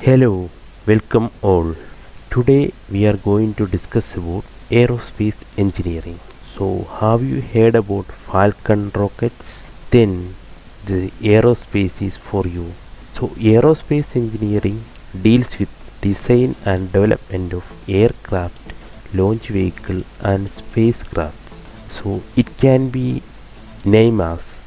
Hello, welcome all. Today we are going to discuss about aerospace engineering. So, have you heard about Falcon rockets? Then the aerospace is for you. So, aerospace engineering deals with design and development of aircraft, launch vehicle and spacecraft. So, it can be named as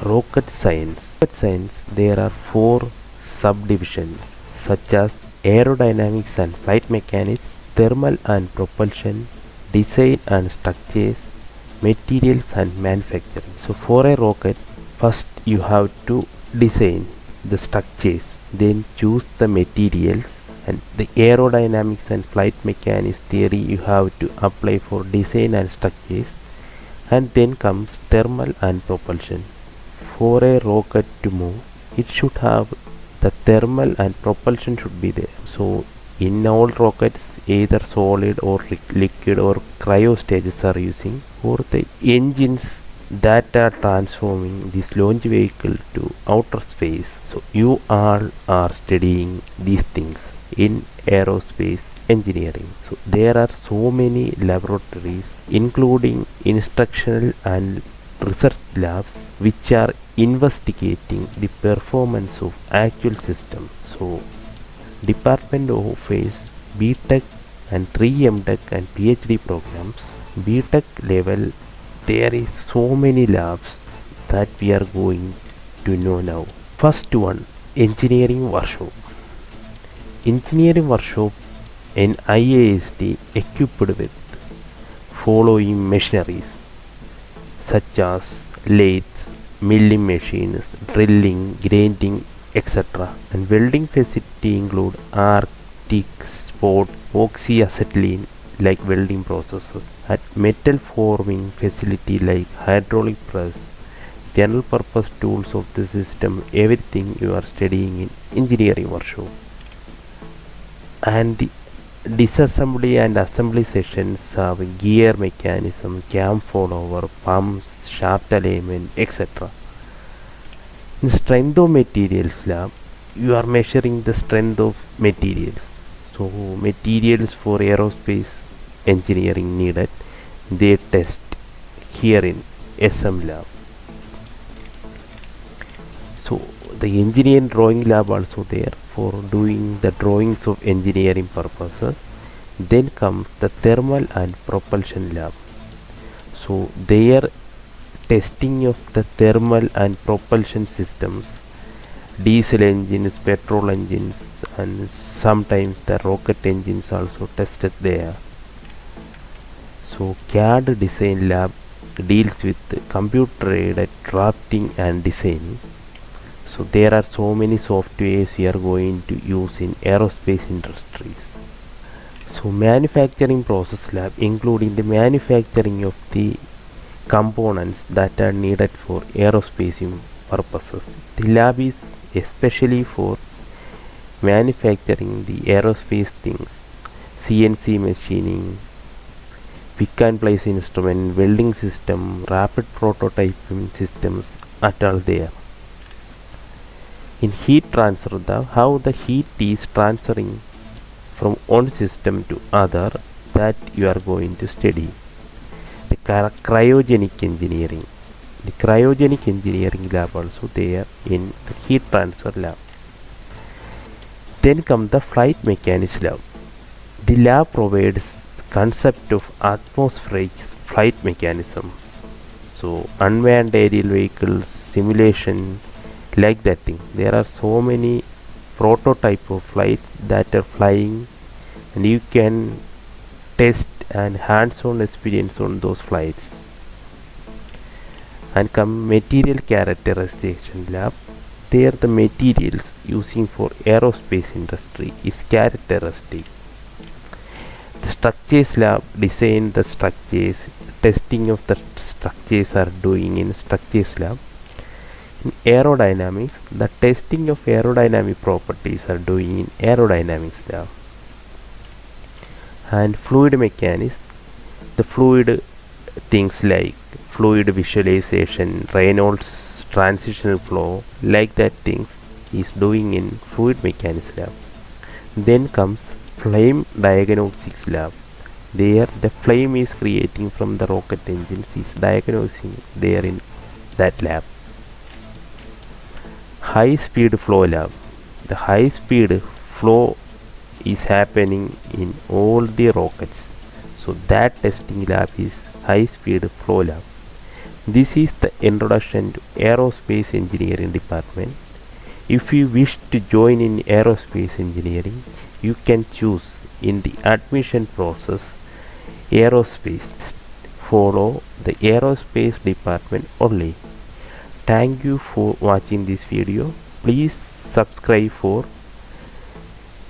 rocket science. Rocket science there are four subdivisions such as aerodynamics and flight mechanics, thermal and propulsion, design and structures, materials and manufacturing. So for a rocket, first you have to design the structures, then choose the materials, and the aerodynamics and flight mechanics theory you have to apply for design and structures, and then comes thermal and propulsion. For a rocket to move, it should have the thermal and propulsion should be there. So in all rockets, either solid or liquid or cryo stages are using, or the engines that are transforming this launch vehicle to outer space. So you all are studying these things in aerospace engineering. So there are so many laboratories including instructional and research labs which are investigating the performance of actual systems. So Department offers BTech and 3 MTech and PhD programs. BTech level there is so many labs that we are going to know now. First one, engineering workshop. Engineering workshop in IASD equipped with following machineries such as lathes, milling machines, drilling, grinding, etc. And welding facility include arctic spot, oxyacetylene like welding processes, and metal forming facility like hydraulic press, general purpose tools of the system, everything you are studying in engineering workshop. And the disassembly and assembly sessions have gear mechanism, cam follower, pumps, shaft alignment, etc. In strength of materials lab, you are measuring the strength of materials. So materials for aerospace engineering needed, they test here in SM lab. So the engineering drawing lab also there for doing the drawings of engineering purposes. Then comes the thermal and propulsion lab. So there testing of the thermal and propulsion systems, diesel engines, petrol engines, and sometimes the rocket engines also tested there. So CAD design lab deals with computer aided drafting and design. So there are so many softwares we are going to use in aerospace industries. So manufacturing process lab including the manufacturing of the components that are needed for aerospace purposes. The lab is especially for manufacturing the aerospace things, CNC machining, pick and place instrument, welding system, rapid prototyping systems at all there. In heat transfer, how the heat is transferring from one system to other, that you are going to study. The cryogenic engineering. The cryogenic engineering lab also there in the heat transfer lab. Then come the flight mechanics lab. The lab provides concept of atmospheric flight mechanisms. So unmanned aerial vehicles, simulation, like that thing. There are so many prototype of flight that are flying, and you can test and hands-on experience on those flights. And come material characterization lab. There the materials using for aerospace industry is characteristic. The structures lab design the structures, testing of the structures are doing in structures lab. In aerodynamics, the testing of aerodynamic properties are doing in aerodynamics lab. And fluid mechanics, the fluid things like fluid visualization, Reynolds transitional flow, like that things is doing in fluid mechanics lab. Then comes flame diagnostics lab. There the flame is creating from the rocket engines is diagnosing there in that lab. High speed flow lab. The high speed flow is happening in all the rockets. So that testing lab is high speed flow lab. This is the introduction to aerospace engineering department. If you wish to join in aerospace engineering, you can choose in the admission process aerospace. Follow the aerospace department only. Thank you for watching this video. Please subscribe for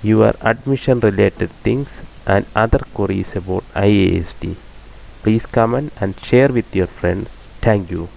your admission related things and other queries about IAST. Please comment and share with your friends. Thank you.